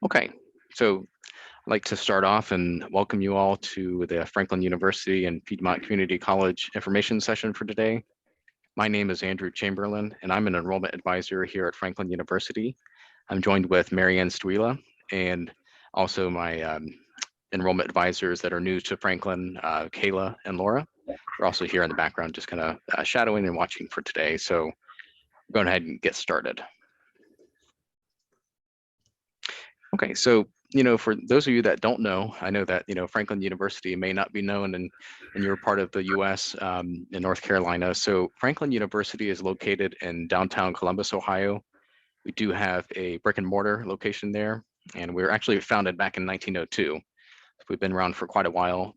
Okay, so I'd like to start off and welcome you all to the Franklin University and Piedmont Community College information session for today. My name is Andrew Chamberlain, and I'm an enrollment advisor here at Franklin University. I'm joined with Marianne Stuila and also my enrollment advisors that are new to Franklin, Kayla and Laura. They're also here in the background, just kind of shadowing and watching for today. So we're going ahead and get started. Okay, so for those of you that don't know, I know that Franklin University may not be known, and you're part of the U.S. In North Carolina. So Franklin University is located in downtown Columbus, Ohio. We do have a brick and mortar location there, and we were actually founded back in 1902. We've been around for quite a while.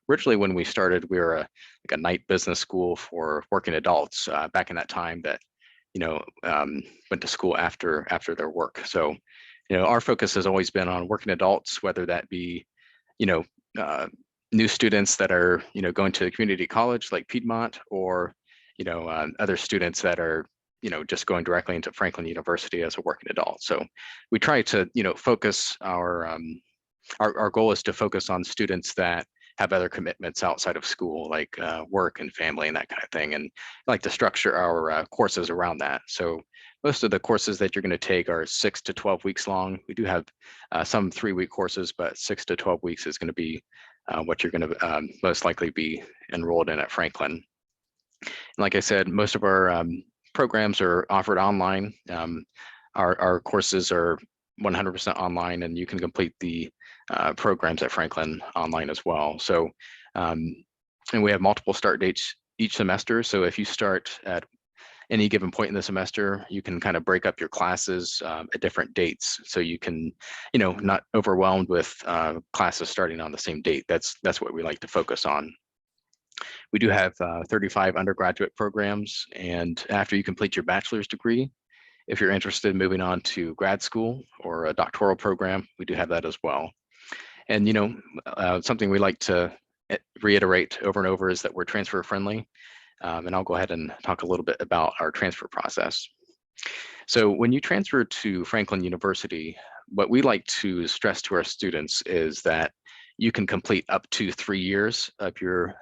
Originally, when we started, we were like a night business school for working adults back in that time that went to school after their work. So our focus has always been on working adults, whether that be, new students that are, going to community college like Piedmont, or, other students that are, just going directly into Franklin University as a working adult. So we try to, focus our goal is to focus on students that have other commitments outside of school, like work and family and that kind of thing. And I like to structure our courses around that. So most of the courses that you're going to take are 6 to 12 weeks long. We do have some 3-week courses, but 6 to 12 weeks is going to be what you're going to most likely be enrolled in at Franklin. And like I said, most of our programs are offered online. Our courses are 100% online, and you can complete the programs at Franklin online as well. So, and we have multiple start dates each semester. So if you start at any given point in the semester, you can kind of break up your classes at different dates, so you can, not overwhelmed with classes starting on the same date. That's what we like to focus on. We do have 35 undergraduate programs, and after you complete your bachelor's degree, if you're interested in moving on to grad school or a doctoral program, we do have that as well. And something we like to reiterate over and over is that we're transfer friendly. And I'll go ahead and talk a little bit about our transfer process. So when you transfer to Franklin University, what we like to stress to our students is that you can complete up to 3 years of your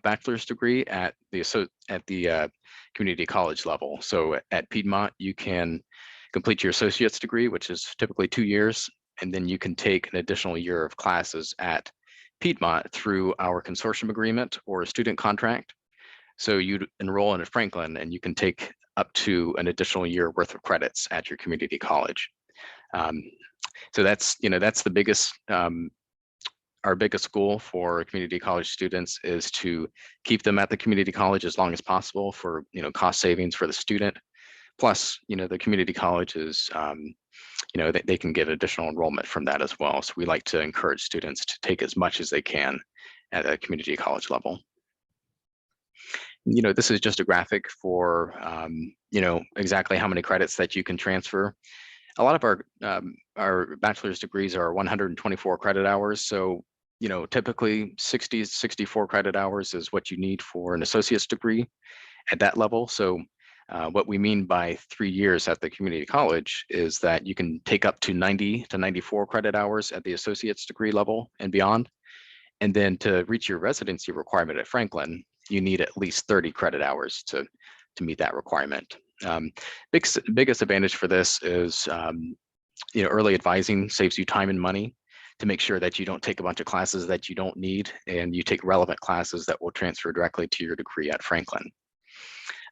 bachelor's degree at the community college level. So at Piedmont, you can complete your associate's degree, which is typically 2 years, and then you can take an additional year of classes at Piedmont through our consortium agreement or a student contract. So you'd enroll in a Franklin, and you can take up to an additional year worth of credits at your community college. So that's the biggest, our biggest goal for community college students is to keep them at the community college as long as possible for cost savings for the student. Plus, the community college is, they can get additional enrollment from that as well. So we like to encourage students to take as much as they can at a community college level. This is just a graphic for, exactly how many credits that you can transfer. A lot of our bachelor's degrees are 124 credit hours. So, typically 60, 64 credit hours is what you need for an associate's degree at that level. So what we mean by 3 years at the community college is that you can take up to 90 to 94 credit hours at the associate's degree level and beyond. And then to reach your residency requirement at Franklin, you need at least 30 credit hours to meet that requirement. Biggest advantage for this is, early advising saves you time and money to make sure that you don't take a bunch of classes that you don't need, and you take relevant classes that will transfer directly to your degree at Franklin.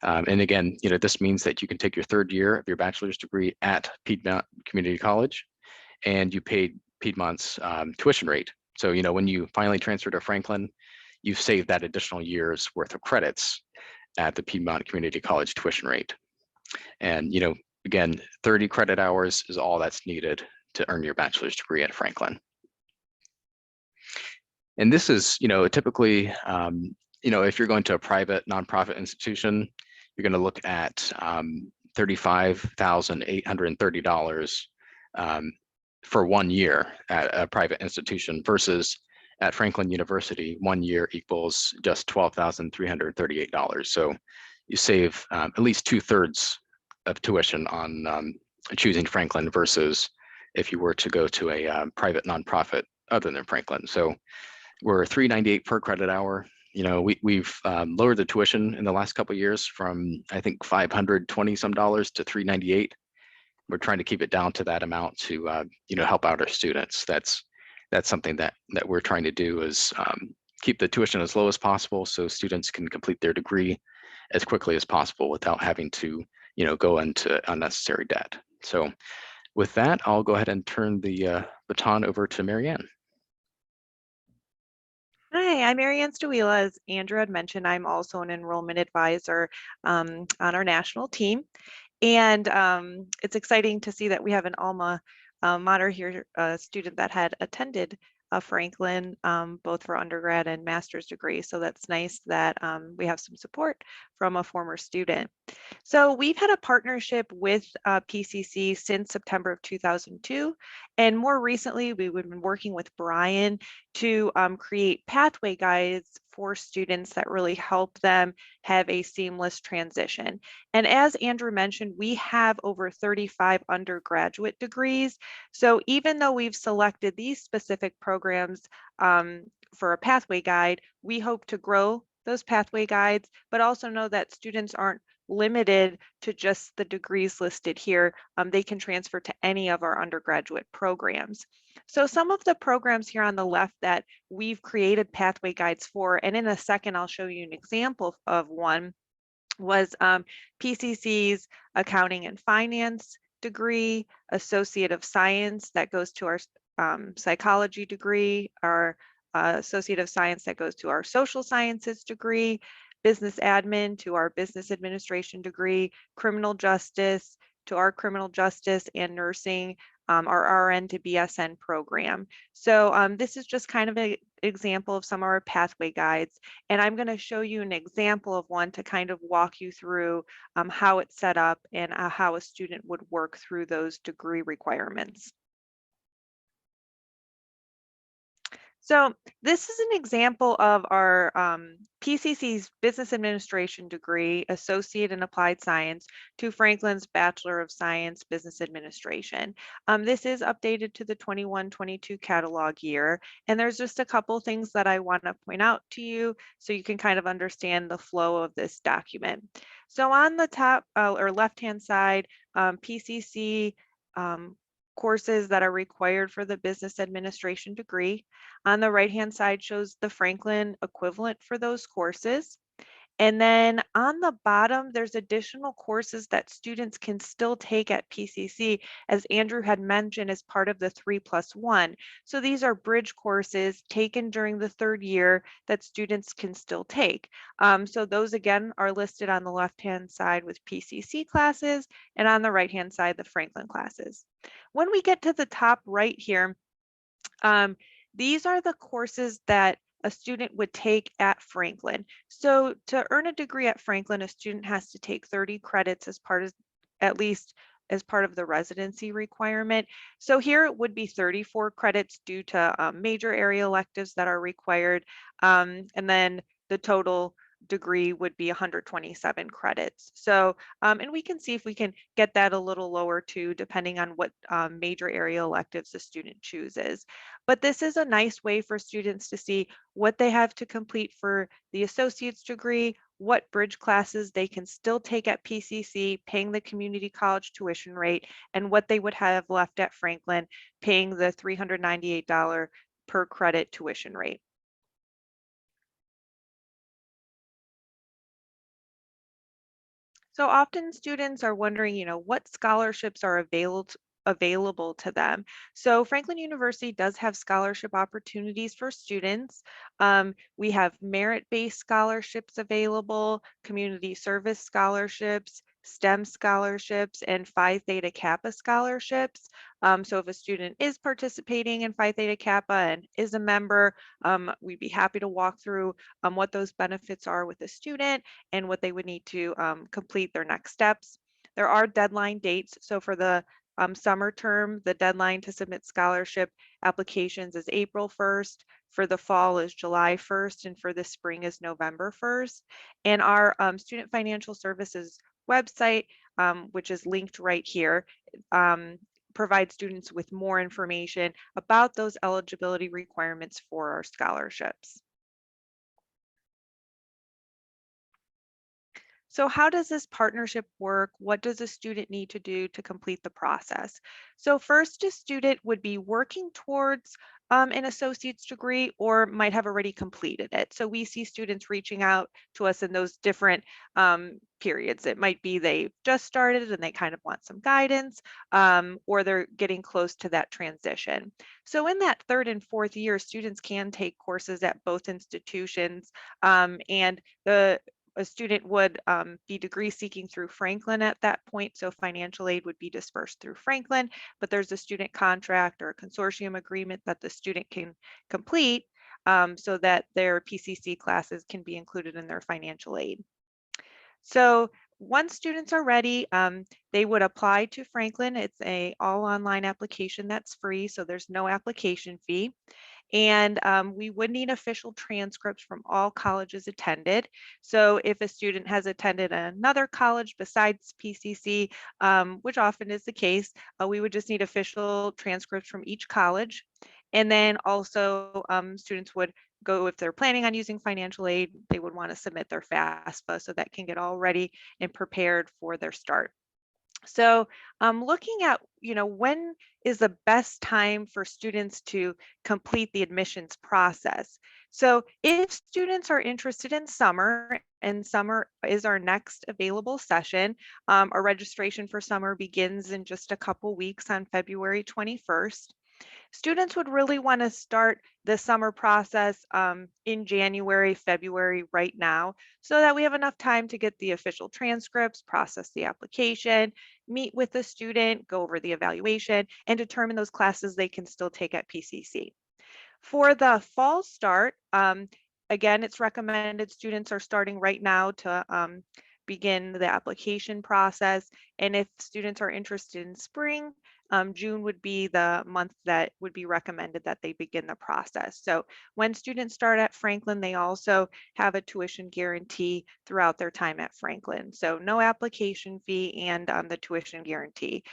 And again, this means that you can take your 3rd year of your bachelor's degree at Piedmont Community College, and you paid Piedmont's tuition rate. So, when you finally transfer to Franklin, you've saved that additional year's worth of credits at the Piedmont Community College tuition rate. And, again, 30 credit hours is all that's needed to earn your bachelor's degree at Franklin. And this is, typically, if you're going to a private nonprofit institution, you're going to look at $35,830 for 1 year at a private institution, versus at Franklin University, 1 year equals just $12,338. So you save at least 2/3 of tuition on choosing Franklin versus if you were to go to a private nonprofit other than Franklin. So we're $3.98 per credit hour. You know, we've lowered the tuition in the last couple of years from, I think, $520 some to $3.98. We're trying to keep it down to that amount to help out our students. That's something that we're trying to do, is keep the tuition as low as possible so students can complete their degree as quickly as possible without having to go into unnecessary debt. So with that, I'll go ahead and turn the baton over to Marianne. Hi, I'm Marianne Stuila. As Andrew had mentioned, I'm also an enrollment advisor on our national team. And it's exciting to see that we have an alma mater here, a student that had attended Franklin, both for undergrad and master's degree. So that's nice that we have some support from a former student. So we've had a partnership with PCC since September of 2002. And more recently, we've been working with Brian to create pathway guides for students that really help them have a seamless transition. And as Andrew mentioned, we have over 35 undergraduate degrees. So even though we've selected these specific programs for a pathway guide, we hope to grow those pathway guides, but also know that students aren't limited to just the degrees listed here. They can transfer to any of our undergraduate programs. So some of the programs here on the left that we've created pathway guides for, and in a second, I'll show you an example of one, was PCC's Accounting and Finance degree, Associate of Science that goes to our psychology degree, our Associate of Science that goes to our social sciences degree, business admin to our business administration degree, criminal justice to our criminal justice, and nursing, our RN to BSN program. So this is just kind of an example of some of our pathway guides. And I'm going to show you an example of one to kind of walk you through how it's set up and how a student would work through those degree requirements. So this is an example of our PCC's Business Administration degree, Associate in Applied Science, to Franklin's Bachelor of Science, Business Administration. This is updated to the 21-22 catalog year, and there's just a couple things that I want to point out to you so you can kind of understand the flow of this document. So on the top or left-hand side, PCC courses that are required for the business administration degree. On the right-hand side shows the Franklin equivalent for those courses. And then on the bottom, there's additional courses that students can still take at PCC, as Andrew had mentioned, as part of the 3+1. So these are bridge courses taken during the third year that students can still take. So those again are listed on the left-hand side with PCC classes, and on the right-hand side, the Franklin classes. When we get to the top right here, these are the courses that a student would take at Franklin. So to earn a degree at Franklin, a student has to take 30 credits as part of, at least as part of the residency requirement. So here it would be 34 credits due to major area electives that are required. And then the total degree would be 127 credits. So, and we can see if we can get that a little lower too, depending on what major area electives the student chooses. But this is a nice way for students to see what they have to complete for the associate's degree, what bridge classes they can still take at PCC, paying the community college tuition rate, and what they would have left at Franklin, paying the $398 per credit tuition rate. So often students are wondering, what scholarships are available to them. So Franklin University does have scholarship opportunities for students. We have merit-based scholarships available, community service scholarships, STEM scholarships, and Phi Theta Kappa scholarships. So if a student is participating in Phi Theta Kappa and is a member, we'd be happy to walk through what those benefits are with the student and what they would need to complete their next steps. There are deadline dates. So for the summer term, the deadline to submit scholarship applications is April 1st. For the fall is July 1st, and for the spring is November 1st. And our Student Financial Services website, which is linked right here, provide students with more information about those eligibility requirements for our scholarships. So how does this partnership work? What does a student need to do to complete the process? So first, a student would be working towards an associate's degree or might have already completed it. So we see students reaching out to us in those different periods. It might be they just started and they kind of want some guidance, or they're getting close to that transition. So in that third and fourth year, students can take courses at both institutions, and a student would be degree seeking through Franklin at that point. So financial aid would be dispersed through Franklin, but there's a student contract or a consortium agreement that the student can complete, so that their PCC classes can be included in their financial aid. So once students are ready, they would apply to Franklin. It's a all online application that's free, so there's no application fee. And we would need official transcripts from all colleges attended. So if a student has attended another college besides PCC, which often is the case, we would just need official transcripts from each college. And then also students would go, if they're planning on using financial aid, they would want to submit their FAFSA so that can get all ready and prepared for their start. So looking at, when is the best time for students to complete the admissions process? So if students are interested in summer, and summer is our next available session, our registration for summer begins in just a couple weeks on February 21st. Students would really want to start the summer process in January, February, right now, so that we have enough time to get the official transcripts, process the application, meet with the student, go over the evaluation, and determine those classes they can still take at PCC. For the fall start, again, it's recommended students are starting right now to begin the application process. And if students are interested in spring, June would be the month that would be recommended that they begin the process. So when students start at Franklin, they also have a tuition guarantee throughout their time at Franklin. So no application fee and the tuition guarantee.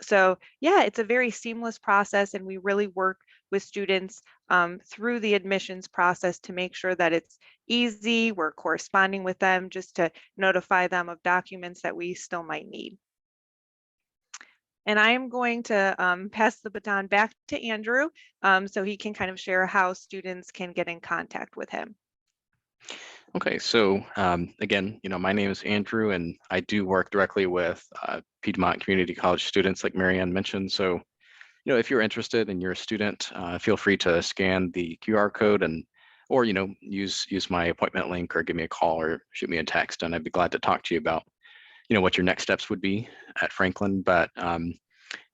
So yeah, it's a very seamless process, and we really work with students through the admissions process to make sure that it's easy. We're corresponding with them just to notify them of documents that we still might need. And I am going to pass the baton back to Andrew, so he can kind of share how students can get in contact with him. Okay, so again, my name is Andrew, and I do work directly with Piedmont Community College students, like Marianne mentioned. So, if you're interested and you're a student, feel free to scan the QR code or use my appointment link, or give me a call or shoot me a text, and I'd be glad to talk to you about what your next steps would be at Franklin. But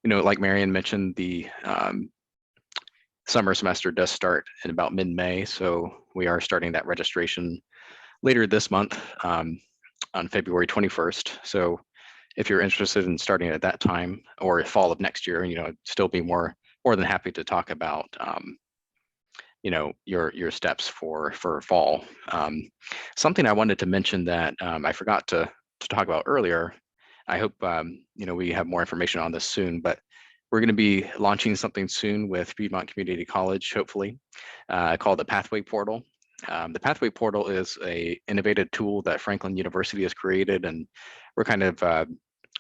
like Marianne mentioned, the summer semester does start in about mid-May, so we are starting that registration later this month, on February 21st. So if you're interested in starting at that time or fall of next year, I'd still be more than happy to talk about your steps for fall. Something I wanted to mention that I forgot to talk about earlier. I hope we have more information on this soon, but we're going to be launching something soon with Piedmont Community College, hopefully, called the Pathway Portal. The Pathway Portal is a innovative tool that Franklin University has created, and we're kind of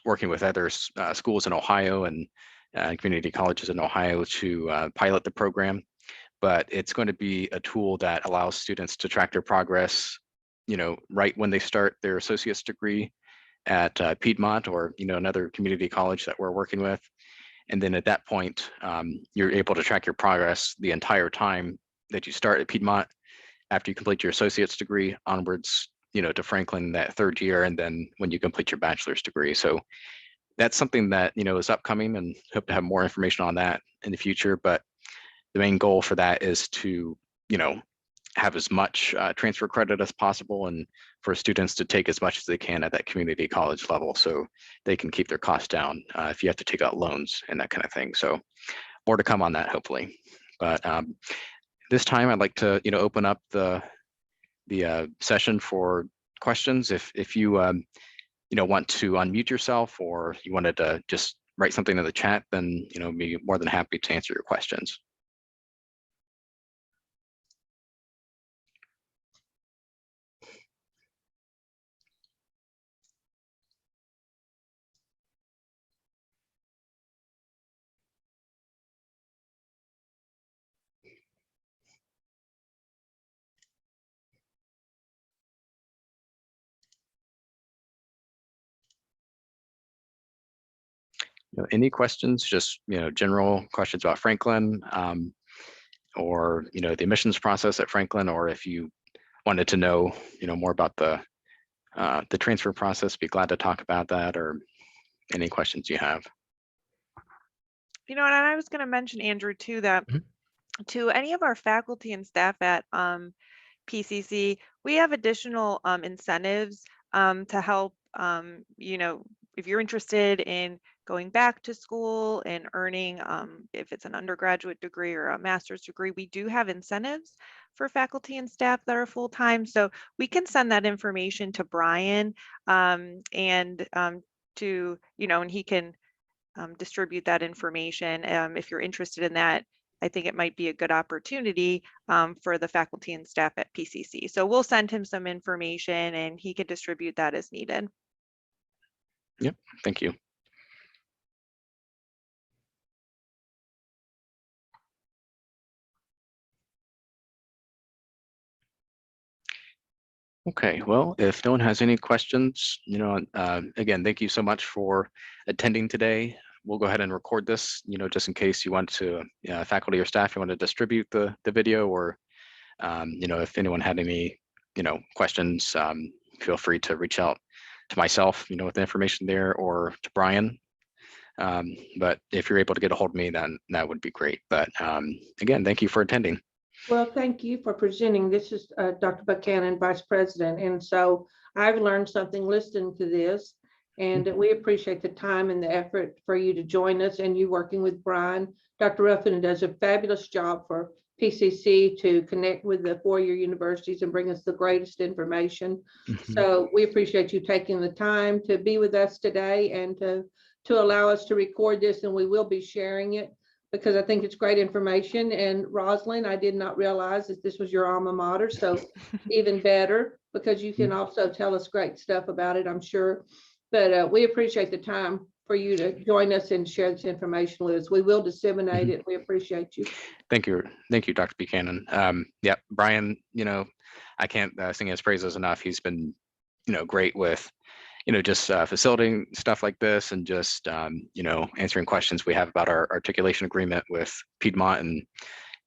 working with other schools in Ohio and community colleges in Ohio to pilot the program. But it's going to be a tool that allows students to track their progress, right when they start their associate's degree at Piedmont or another community college that we're working with. And then at that point, you're able to track your progress the entire time that you start at Piedmont, after you complete your associate's degree onwards, to Franklin that third year, and then when you complete your bachelor's degree. So that's something that is upcoming, and hope to have more information on that in the future. But the main goal for that is to have as much transfer credit as possible, and for students to take as much as they can at that community college level, so they can keep their costs down if you have to take out loans and that kind of thing. So more to come on that, hopefully. But this time I'd like to open up the session for questions. If you want to unmute yourself, or you wanted to just write something in the chat, then be more than happy to answer your questions. Any questions, just general questions about Franklin, or the admissions process at Franklin, or if you wanted to know more about the transfer process, be glad to talk about that, or any questions you have. And I was going to mention, Andrew, too, that to any of our faculty and staff at PCC, we have additional incentives to help, if you're interested in going back to school and earning, if it's an undergraduate degree or a master's degree, we do have incentives for faculty and staff that are full-time. So we can send that information to Brian and he can distribute that information. If you're interested in that, I think it might be a good opportunity for the faculty and staff at PCC. So we'll send him some information and he can distribute that as needed. Yep, thank you. Okay, well, if no one has any questions, again, thank you so much for attending today. We'll go ahead and record this, just in case you want to, faculty or staff, you want to distribute the video, or, if anyone had any, questions, feel free to reach out to myself, with the information there, or to Brian. But if you're able to get a hold of me, then that would be great. But again, thank you for attending. Well, thank you for presenting. This is Dr. Buchanan, Vice President. And so I've learned something listening to this, and we appreciate the time and the effort for you to join us and you working with Brian. Dr. Ruffin does a fabulous job for PCC to connect with the four-year universities and bring us the greatest information. So we appreciate you taking the time to be with us today and to allow us to record this, and we will be sharing it, because I think it's great information. And Rosalind, I did not realize that this was your alma mater, so even better, because you can also tell us great stuff about it, I'm sure. But we appreciate the time for you to join us and share this information with us. We will disseminate it. We appreciate you. Thank you, Dr. Buchanan. Yeah, Brian, I can't sing his praises enough. He's been, great with just facilitating stuff like this, and just, answering questions we have about our articulation agreement with Piedmont, and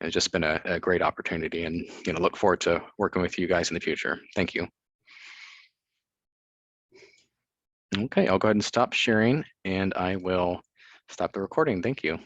it's just been a great opportunity, and, look forward to working with you guys in the future. Thank you. Okay, I'll go ahead and stop sharing, and I will stop the recording. Thank you.